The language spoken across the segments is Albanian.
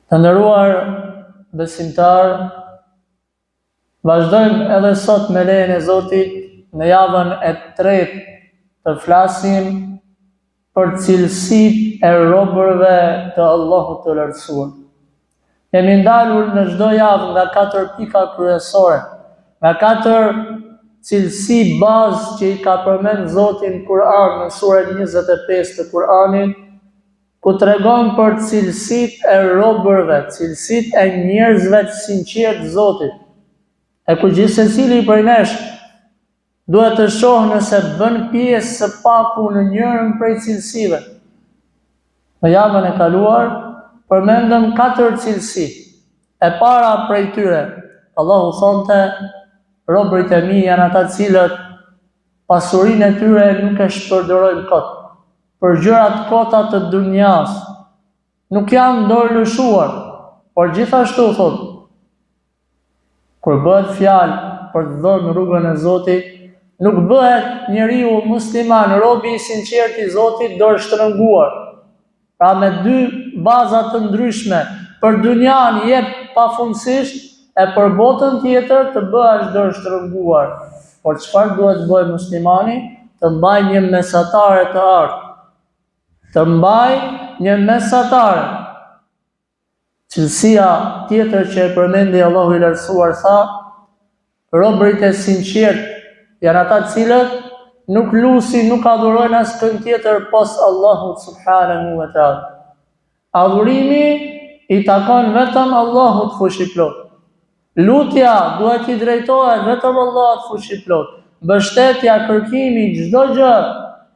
Të nderuar besimtar, vazhdojmë edhe sot me lejen e Zotit në javën e tretë të flasim për cilësitë e robërve të Allahut të lartësuar. Jemi ndalur në çdo javë nga 4 pika kryesore, nga 4 cilësi bazë që i ka përmend Zoti në Kur'an në surën 25 të Kur'anit, ku tregon për cilësitë e robërve, cilësitë e njerëzve të sinqertë të Zotit. E ku gjithsecili prej nesh duhet të shohë nëse bën pjesë së paku në njërin prej cilësive. Në javën e kaluar përmendëm 4 cilësi. E para prej tyre, Allahu thonte, robërit e mi janë ata cilët pasurinë e tyre nuk e shpërdorin kot për gjërat kota të dunjas. Nuk janë dorë lëshuar, por gjithashtu thot, kur bëhet fjalë për të dhënë rrugën e Zotit, nuk bëhet njeriu musliman, robi i sinqert i Zotit, dorë shtrënguar. Pra me 2 baza të ndryshme, për dunjan jep pafundësisht, e për botën tjetër të bëhesh dorë shtrënguar. Por çfarë duhet të bëjë muslimani? Të mbaj një mesatare të artë. Të mbaj një mesatare. Cilësia tjetër që e përmendi Allahu i lartësuar tha, robërit e sinqert janë ata cilët nuk lusin, nuk adhurojnë askën tjetër pos Allahut subhanahu wa taala. Adhurimi i takon vetëm Allahut fuqiplot. Lutja duhet i drejtohet vetëm Allahut fuqiplot. Mbështetja, kërkimi, çdo gjë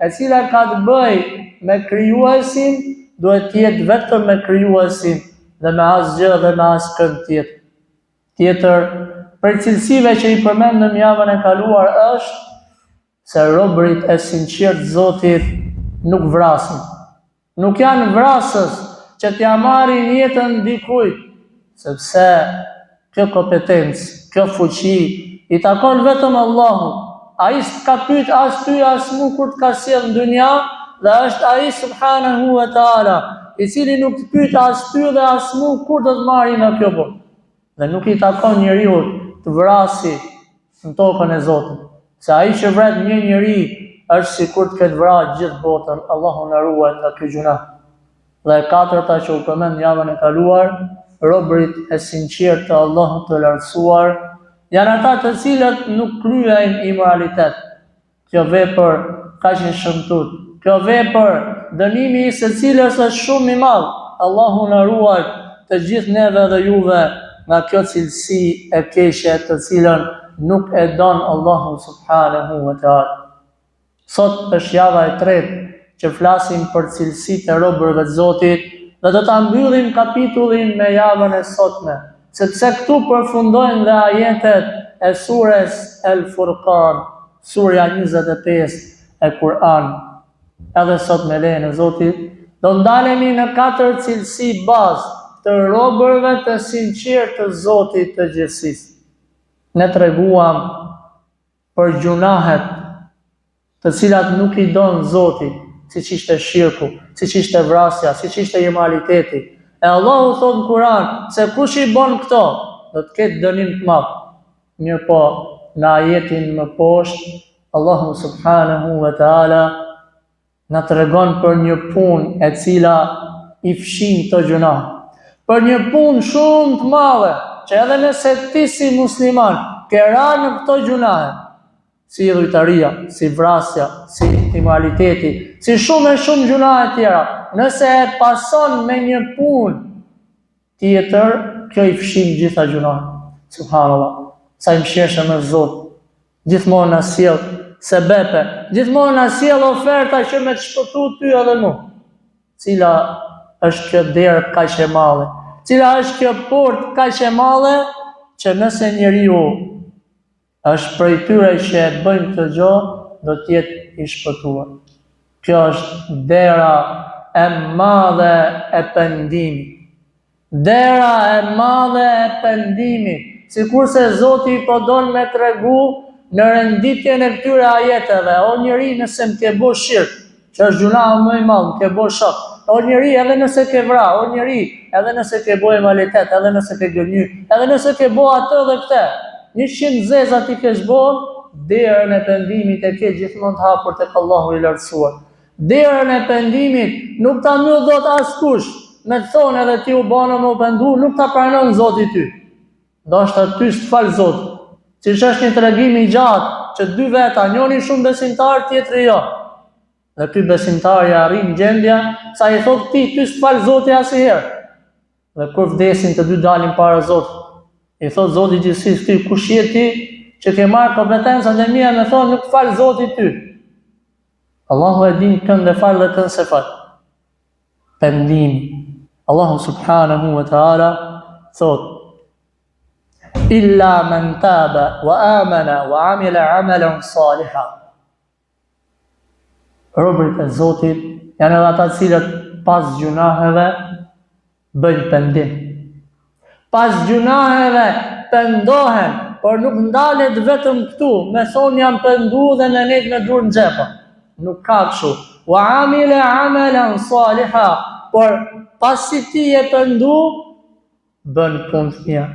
e cila ka të bëjë me krijuesin, duhet të jetë vetëm me krijuesin dhe me asgjë dhe me askën tjetër. Tjetër, për cilësive që i përmendëm javën e kaluar është se robërit e sinqert Zotit nuk vrasin. Nuk janë vrasës që t'ja marrin jetën dikujt, sepse kjo kompetencë, kjo fuqi i takon vetëm Allahut. Ai s'ka pyet as ty as mu kur të ka sjell në dunja, dhe është ai subhanahu wa taala, i cili nuk të pyet as ty dhe as mu kur do të marrë nga kjo botë. Dhe nuk i takon njeriu të vrasi në tokën e Zotit. Se ai që vret një njeri është sikur të ketë vrarë gjithë botën. Allahu na ruaj nga ky gjuna. Dhe e katërta që u përmend javën e kaluar, robërit e sinqertë të Allahut të lartësuar janë ata të cilët nuk kryejnë imoralitet. Kjo vepër kaq e shëmtuar. Kjo vepër, dënimi i secilës është shumë i madh. Allahu na ruaj të gjithë neve dhe juve nga kjo cilësi e keqe të cilën nuk e don Allahu subhanahu wa taala. Sot është java e tretë që flasim për cilësitë e robërve të Zotit dhe do ta mbyllim kapitullin me javën e sotme, sepse këtu përfundojnë dhe ajetet e surës El Furqan, surja 25 e Kur'an. Edhe sot me lejen e Zotit do ndalemi në 4 cilësi bazë të robërve të sinqertë të Zotit të gjithësisë. Ne treguam për gjunahet të cilat nuk i don Zoti, siç ishte shirku, siç ishte vrasja, siç ishte immoraliteti. E Allahu thot në Kur'an se kush i bën këto, do të ketë dënim të madh. Mirë po, në ajetin më poshtë, Allahu subhanahu wa taala na tregon për një punë e cila i fshin këto gjuna. Për një punë shumë të madhe, që edhe nëse ti si musliman ke rënë në këto gjunahe, si idhujtaria, si vrasja, si immoraliteti, si shumë e shumë gjunahe tjera, nëse e pason me një punë tjetër, kjo i fshin gjitha gjunahe. Subhanallah, sa i mëshirshëm me Zot, gjithmonë na sjell sebepe, gjithmonë na sjell oferta që me të shpëtu ty edhe mu. Cila është kjo derë kaq e madhe? Cila është kjo portë kaq e madhe që nëse njeriu është prej tyre që e bëjnë këtë gjë, do të jetë i shpëtuar. Kjo është dera e madhe e pendimit. Dera e madhe e pendimit. Sikurse Zoti po don me tregu në renditjen e këtyre ajeteve, o njeri nëse më ke bo shirk, që është gjuna më i madh, më ke bo shok, O njeri, edhe nëse ke vra, o njeri, edhe nëse ke bo imalitet, edhe nëse ke gënjy, edhe nëse ke bo atë dhe këte, 100 zeza ti ke shbo, derën e pendimit e ke gjithmonë të hapur tek Allahu i lartësuar. Derën e pendimit nuk ta mbyll dot askush, me të thonë edhe ti u bana më pendu, nuk ta pranon Zoti ty. Ndoshta ty s'fal Zoti. Siç është një tregim i gjatë që 2 veta, njëri shumë besimtar, tjetri jo. Dhe ky besimtari arrin gjendja sa i thot ty s'fal Zoti asnjëherë. Dhe kur vdesin të dy dalin para Zotit. I thot Zoti gjithësisë ty, kush je ti që ke marrë kompetencat e mia me thonë nuk fal Zoti ty. Allahu e din kënd e fal dhe kënd se fal. Pendimi. Allahu subhanahu wa ta'ala thot: illa man taba wa amana wa amila amalan saliha. Robërit e Zotit janë edhe ata cilët pas gjunaheve bëjnë pendim. Pas gjunaheve pendohen, por nuk ndalet vetëm këtu, me thonë jam pendu dhe në net me dur në xhepa. Nuk ka kështu. Wa amila amalan saliha, por pasi ti e pendu, bën punë të mira.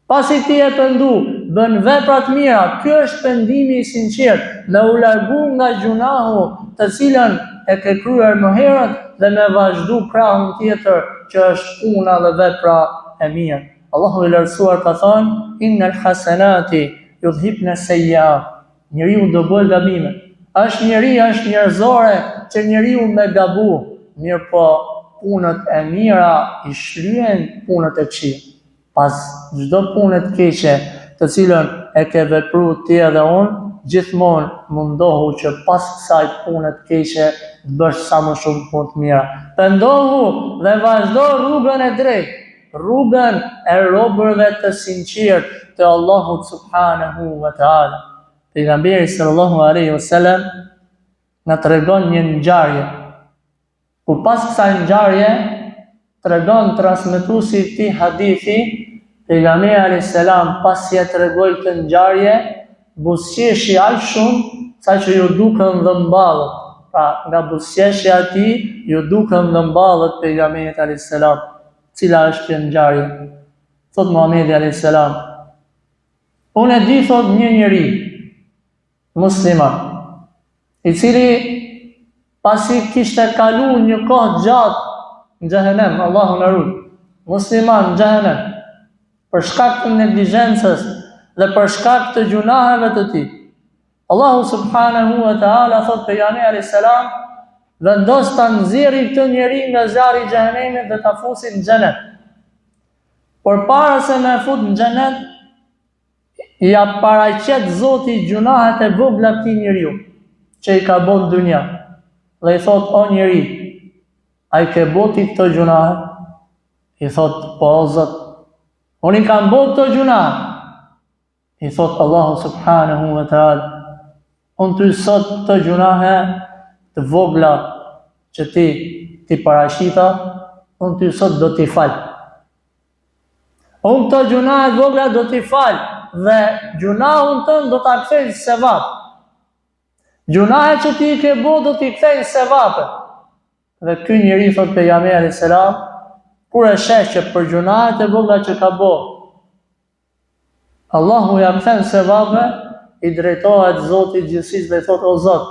Pasi ti e pendu, bën vepra të mira. Ky është pendimi i sinqert, me u largu nga gjunahu, të cilën e ke kryer më herët dhe me vazhdu krahun tjetër që është puna dhe vepra e mirë. Allahu i lartësuar ka thënë: innal hasanati yudhibna sayyi'at. Njeriu do bëj gabime. Është njerëzore që njeriu me gabu, mirë po punët e mira i shlyen punët e këqija. Pas çdo pune të keqe të cilën e ke vepruar ti edhe unë, gjithmonë mundohu që pas kësaj pune të keqe të bësh sa më shumë punë të mira. Pendohu dhe vazhdo rrugën e drejtë, rrugën e robërve të sinqert të Allahut subhanahu wa ta'ala. Pejgamberi sallallahu alaihi wasallam na tregon një ngjarje. Ku pas kësaj ngjarje tregon transmetuesi i këtij hadithi, pejgamberi alayhis salam pasi ja tregoi këtë ngjarje, buzëqeshi aq shumë sa që ju dukën dhëmballët. Pra nga buzëqeshja e tij ju dukën dhëmballët pejgamberit alayhis salam. Cila është kjo ngjarje? Thot Muhamedi alayhis salam: unë e di, thot, një njeri musliman, i cili pasi kishte kalu një kohë gjatë në xhehenem, Allahu na ruaj, musliman në xhehenem, për shkak të neglizhencës dhe për shkak të gjunaheve të tij. Allahu subhanahu wa ta'ala thot pejgamberi alayhis salam vendos ta nxjerrë këtë njeri nga zjarri i xhehenemit dhe ta fusi në xhenet. Por para se me fut në xhenet, ja paraqet Zoti gjunahet e vogla këtij njeriu që i ka bën në dunja. Dhe i thot: o njeri, a i ke boti këto gjunahe? I thot: po o Zot, unë i kam bot këto gjunahe. I thot Allahu subhanahu wa ta'ala: unë ty sot këto gjunahe të vogla që ti parashita, unë ty sot do t'i fal. Unë këto gjunahe të vogla do t'i fal dhe gjunahun tënë do t'a kthej sevap. Gjunahe që ti ke bo do t'i kthej sevape. Dhe ky njeri, thot pejgamberi alayhis salam, kur e sheh që për gjunahet e vogla që ka bo, Allahu ja kthen sevape, i drejtohet Zotit gjithësisë dhe i thot: o Zot,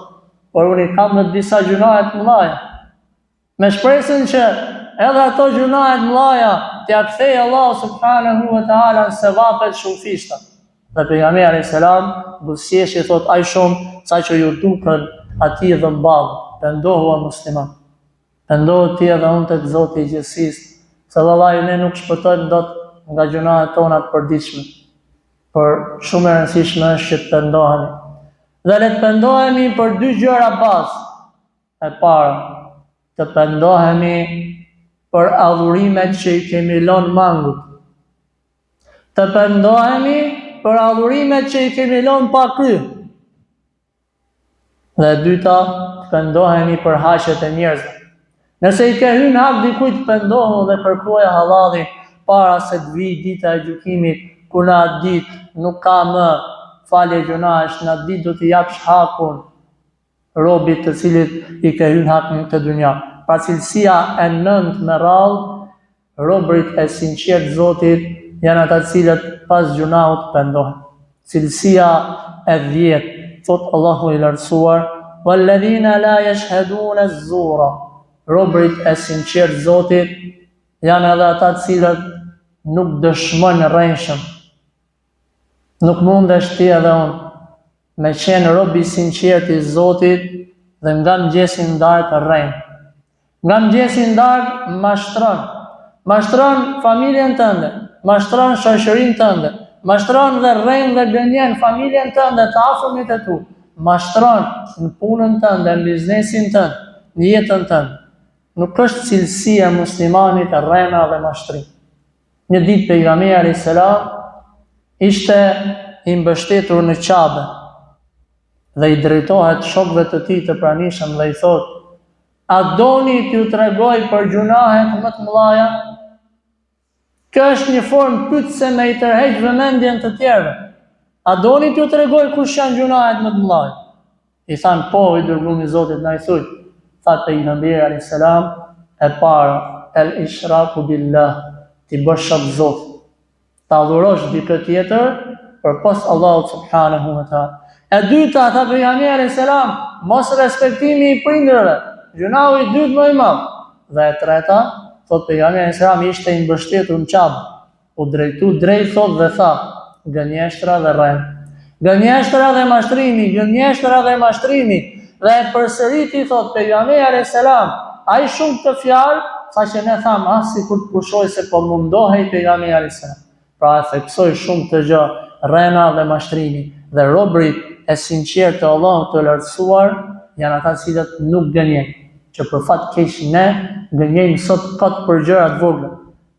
por unë i kam në disa gjunahe të mëdha, me shpresën që edhe ato gjunahe të mëdha t'ia kthej Allahu subhanahu wa ta'ala në sevape të shumëfishta. Dhe pejgamberi alayhis salam buzëqeshi thot aq shumë sa që ju dukën atij dhëmballë. Pendohu o musliman. Pendohu ti edhe unë tek Zoti i gjithësisë, se vallahi ne nuk shpëtojmë dot nga gjunahet tona të përditshme. Por shumë e rëndësishme është që të pendohemi. Dhe le të pendohemi për 2 gjëra bazë. E para, të pendohemi për adhurimet që i kemi lënë mangut. Të pendohemi për adhurimet që i kemi lënë pa kryer. Dhe e dyta, të pendohemi për haqet e njerëzve. Nëse i ke hyrë hak dikujt, pendohu dhe kërkoje hallalin para se të vijë dita e gjykimit, kur në atë ditë nuk ka më falje gjunahesh, në atë ditë do t'i japsh hakun robit të cilit i ke hyrë hak në këtë dunja. pra cilësia e 9 me radhë, robërit e sinqert Zotit janë ata cilët pas gjunahut pendohen. Cilësia e 10, thot Allahu i lartësuar, walladhina la yashhaduna az-zura. Robërit e sinqert Zotit janë edhe ata cilët nuk dëshmojnë rrenjshëm. Nuk mundesh ti edhe unë me qenë rob i sinqert i Zotit dhe nga mëngjesi në darkë rren. Nga mëngjesi në darkë mashtron familjen tënde, mashtron shoqërinë tënde, mashtron dhe rren dhe gënjen familjen tënde, të afërmit e tu, mashtron në punën tënde, në biznesin tënd, në jetën tënde. Nuk është cilësia e muslimanit e rrena dhe mashtrim. Një ditë pejgamberi alayhis salam ishte i mbështetur në Qabe dhe i drejtohet shokëve të tij të pranishëm dhe i thot: "A doni t'ju tregoj për gjunahet më të mëdha?" Kjo është një formë pyetëse me i tërheq vëmendjen të tjerëve. A doni t'ju tregoj kush janë gjunahet më të mëdha? I thanë po, i dërguari i Zotit, na i thuj. Tha pejgamberi alayhis salam, e para, el ishraku billah, ti bësh shok Zot, ta adhurosh dikë tjetër përpos Allahut subhanahu wa taala. E dyta, tha pejgamberi alayhis salam, mos respektimi i prindërve, gjunahu i dytë më i madh. Dhe e treta, thot pejgamberi alayhis salam, ishte i mbështetur në Qabe, u drejtu drejt thot dhe tha, gënjeshtra dhe rren. Gënjeshtra dhe mashtrimi, gënjeshtra dhe mashtrimi. Dhe e përsëriti, thot pejgamberi alayhis salam, ai shumë të fjalë, saqë ne tham sikur të pushoj se po mundohej pejgamberi alayhis salam. Pra e theksoi shumë të gjë, rrena dhe mashtrimi. Dhe robërit e sinqertë të Allahut të lartësuar janë ata cilët nuk gënjejnë, që për fat keq ne gënjejmë sot kot për gjëra të vogla,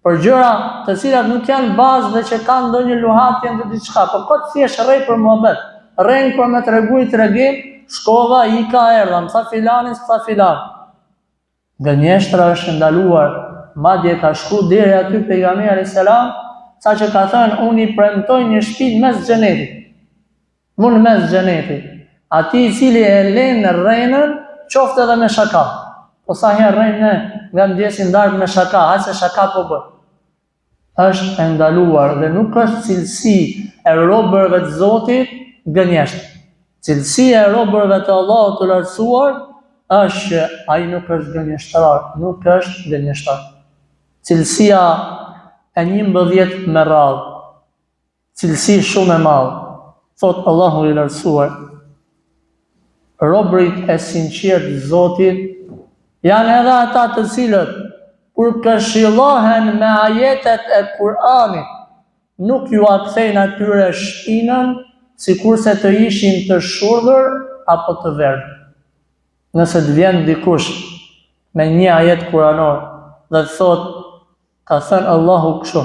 për gjëra të cilat nuk janë bazë dhe që kanë ndonjë luhatje në diçka, por kot thjesht rrej për mohabet, rrej për me tregu tregim, shkova, ika, erdha, më tha filani, s'tha filan. Gënjeshtra është ndaluar, madje ka shku deri aty pejgamberi alayhis salam, saqë ka thënë unë i premtoj një shtëpi mes xhenetit. Mund mes xhenetit. Ati i cili e len rrenën, qoftë edhe me shaka. Po sa herë rren ne nga mëngjesi në darkë me shaka, aq se shaka po bën. Është e ndaluar dhe nuk është cilësi e robërve të Zotit gënjeshtër. Cilësia e robërve të Allahut të lartësuar është që ai nuk është gënjeshtrar, nuk është gënjeshtrar. Cilësia e 11 me radhë, cilësi shumë e madhe. Thot Allahu i lartësuar, robërit e sinqertë Zotit janë edhe ata të cilët kur këshillohen me ajetet e Kur'anit nuk ju akthejnë atyre shpinën sikurse të ishin të shurdhur apo të verdhur. Nëse të vjen dikush me një ajet kuranor dhe thot, ka thënë Allahu kështu,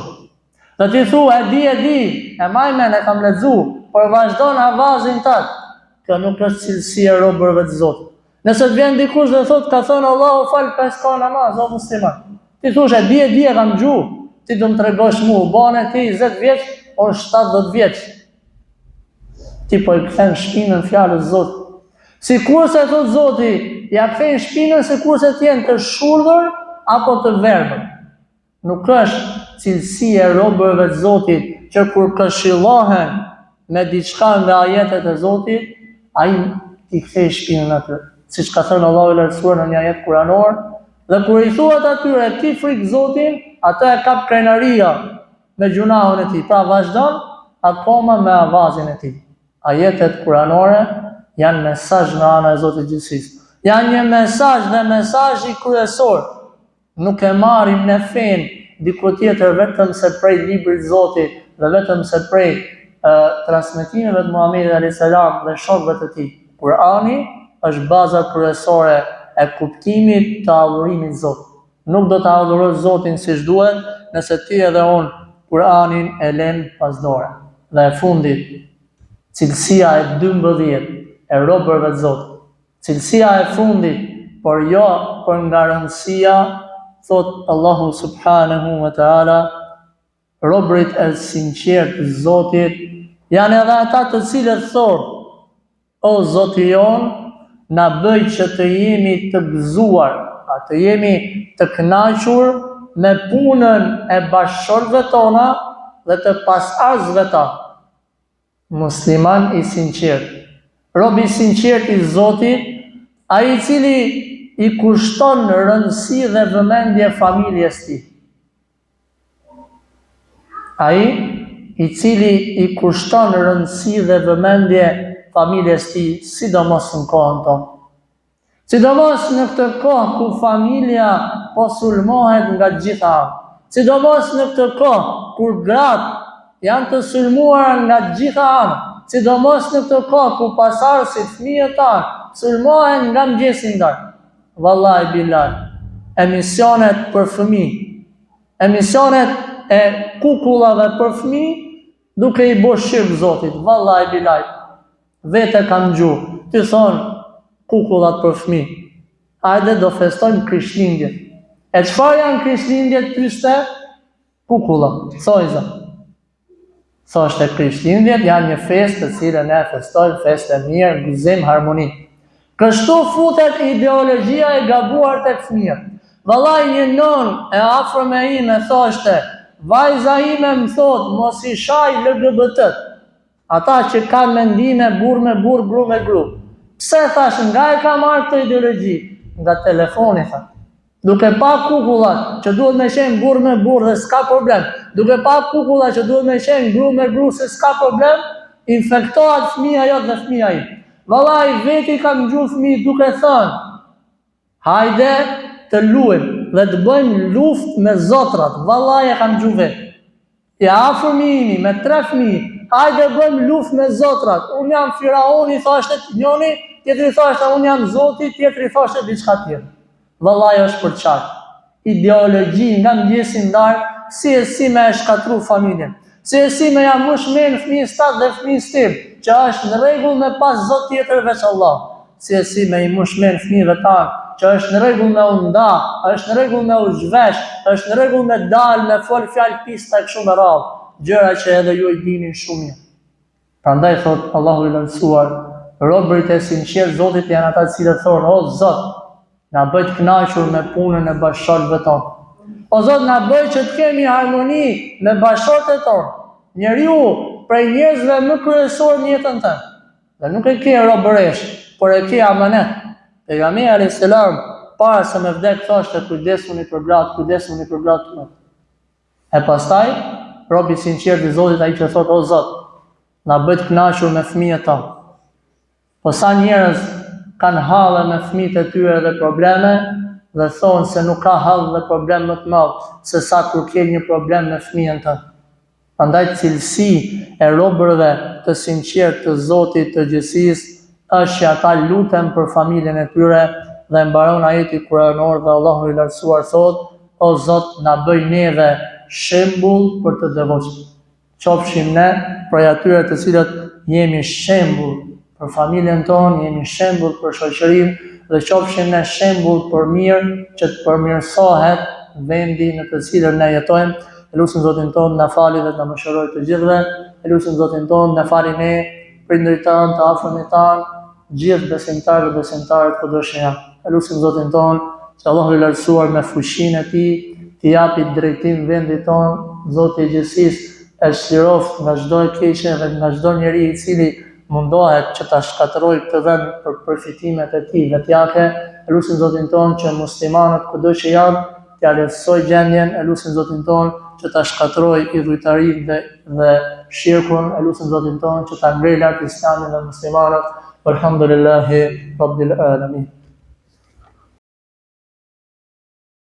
dhe ti thua e di, e majmen e kam lexu, por vazhdon avazin tëtë, kjo nuk është cilësia e robërve të Zotit. Nëse të vjen dikush dhe thot, ka thënë Allahu fal 5 ka namaz, o musliman, ti thush e di e kam gju, ti do më tregosh mu, bane ti 20 vjeç, o 70 vjeç. Ti po i kthen shpinën fjalës Zotit. Sikurse thot Zoti, ja kthejnë shpinën sikurse të jenë të shurdhur apo të verdhur. Nuk është cilësia e robërve të Zotit që kur këshillohen me diçka nga ajetet e Zotit, ai i kthej shpinën aty. Siç ka thënë Allahu i lartësuar në një ajet kuranor, dhe kur i thuat atyre ti frik Zotin, atë e kap krenaria me gjunahun e tij. Pra vazhdon akoma me avazin e tij. Ajetet kuranore janë mesazh nga ana e Zotit gjithësisë. Janë një mesazh dhe mesazhi kryesor. Nuk e marrim në fen diku tjetër vetëm se prej librit të Zotit dhe vetëm se prej transmetimeve të Muhamedit alayhis salam dhe shokëve të tij. Kurani është baza kryesore e kuptimit të adhurimit të Zotit. Nuk do të adhurosh Zotin siç duhet nëse ti edhe unë Kur'anin e lëm pas dore. Dhe e fundit, cilësia e 12 e robërve të Zotit. Cilësia e fundit, por jo për nga rëndësia, thot Allahu subhanahu wa ta'ala, robërit e sinqertë të Zotit janë edhe ata të cilët thonë, o Zoti jon, na bëj që të jemi të gëzuar, të jemi të kënaqur me punën e bashkëshortëve tona dhe të pasardhësve tanë. Musliman i sinqert, rob i sinqert i Zotit, ai i cili i kushton rëndësi dhe vëmendje familjes tij. Ai i cili i kushton rëndësi dhe vëmendje familjes tij, sidomos në kohën tonë. Sidomos në këtë kohë ku familja po sulmohet nga gjitha anët. Sidomos në këtë kohë kur gratë janë të sulmuar nga gjitha anët. Sidomos në këtë kohë ku pasardhësit, fëmijët tanë, sulmohen nga mëngjesi ndarë. Vallahi billahi, emisionet për fëmijë, emisionet e kukullave për fëmijë, duke i bërë shirk Zotit. Vallahi billahi, vete kam gjuhë, ty thonë kukullat për fëmijë. Hajde do festojmë Krishtlindje. E çfarë janë Krishtlindjet pyste? Kukullat. Thojza. Thoshte Krishtlindjet janë një festë të cilën ne festojmë, festë e mirë, gëzim, harmoni. Kështu futet ideologjia e gabuar tek fëmijët. Vallahi një non e afërme ime thoshte, vajza ime më thot, mos i shaj LGBT-t. Ata që kanë mendime burr me burr, gru me gru. Pse thash, nga e ka marrë këtë ideologji? Nga telefoni, tha. Duke pa kukullat që duhet me qenë burr me burr dhe s'ka problem, duke pa kukullat që duhet me qenë gru me gru se s'ka problem, infektohet fëmija jote dhe fëmija im. Vallahi veti kam gjuhë fëmijë duke thënë, hajde të luajm dhe të bëjmë luftë me zotrat. Vallahi e kam gjuhë vetë. Ja afërmi imi me 3 fëmijë, hajde bëjmë luftë me zotrat. Unë jam Firauni, thashte njëri, tjetri thashte unë jam Zoti, tjetri thashte diçka tjetër. Vallahi është për çfarë? Ideologji nga mëngjesi ndarë, si me e shkatru familjen. Si me ja mushmen fëmijës tatë dhe fëmijës tim, që është në rregull me pas Zot tjetër veç Allah. Si me i mushmen fëmijëve tanë, që është në rregull me u nda, është në rregull me u zhvesh, është në rregull me dalë, me fol fjalë pista e kështu me radhë, gjëra që edhe ju i dinin shumë mirë. Prandaj thot Allahu i lartësuar, robërit e sinqert Zotit janë ata të cilët thonë, o Zot, na bëj të kënaqur me punën e bashkëshortëve tonë. O Zot, na bëj që të kemi harmoni me bashkëshortët tonë. Njeriu prej njerëzve më kryesor në jetën tënde. Dhe nuk e ke robëresh, por e ke amanet. Pejgamberi alayhis salam para se me vdek thoshte kujdesuni për gratë tuaj. E pastaj robi i sinqert i Zotit ai që thotë o Zot, na bëj të kënaqur me fëmijët tonë. Po sa njerëz kanë halle me fëmijët e tyre dhe probleme dhe thonë se nuk ka hall dhe problem më të madh se sa kur ke një problem me fëmijën tënd. Prandaj cilësi e robërve të sinqert të Zotit të gjithësisë është që ata luten për familjen e tyre dhe mbaron ajeti kuranor dhe Allahu i lartësuar thot, o Zot, na bëj neve shembull për të devotshëm. Qofshim ne prej atyre të cilët jemi shembull për familjen tonë, jemi shembull për shoqërinë dhe qofshim ne shembull për mirë që të përmirësohet vendi në të cilën ne jetojmë. Elusim Zotin tonë na fali dhe na mëshiroj të gjithëve. Elusim Zotin tonë na fali ne, prindërit tanë, të afërmit tanë, gjithë besimtarë dhe besimtarët kudo që janë. Elusim Zotin tonë që Allahu i lartësuar me fuqinë e Tij t'i japi drejtim vendit tonë. Zoti i gjithësisë e shliroft nga çdo e keqe dhe nga çdo njeri i cili mundohet që ta shkatërrojë këtë vend për përfitimet e tij vetjake. Elusim Zotin tonë që muslimanët kudo që janë t'ia lehtësoj gjendjen. Elusim Zotin tonë që ta shkatërrojë idhujtarinë dhe shirkun. Elusim Zotin tonë që ta ngrejë lart Islamin dhe muslimanët. Walhamdulillahi Rabbil Alamin.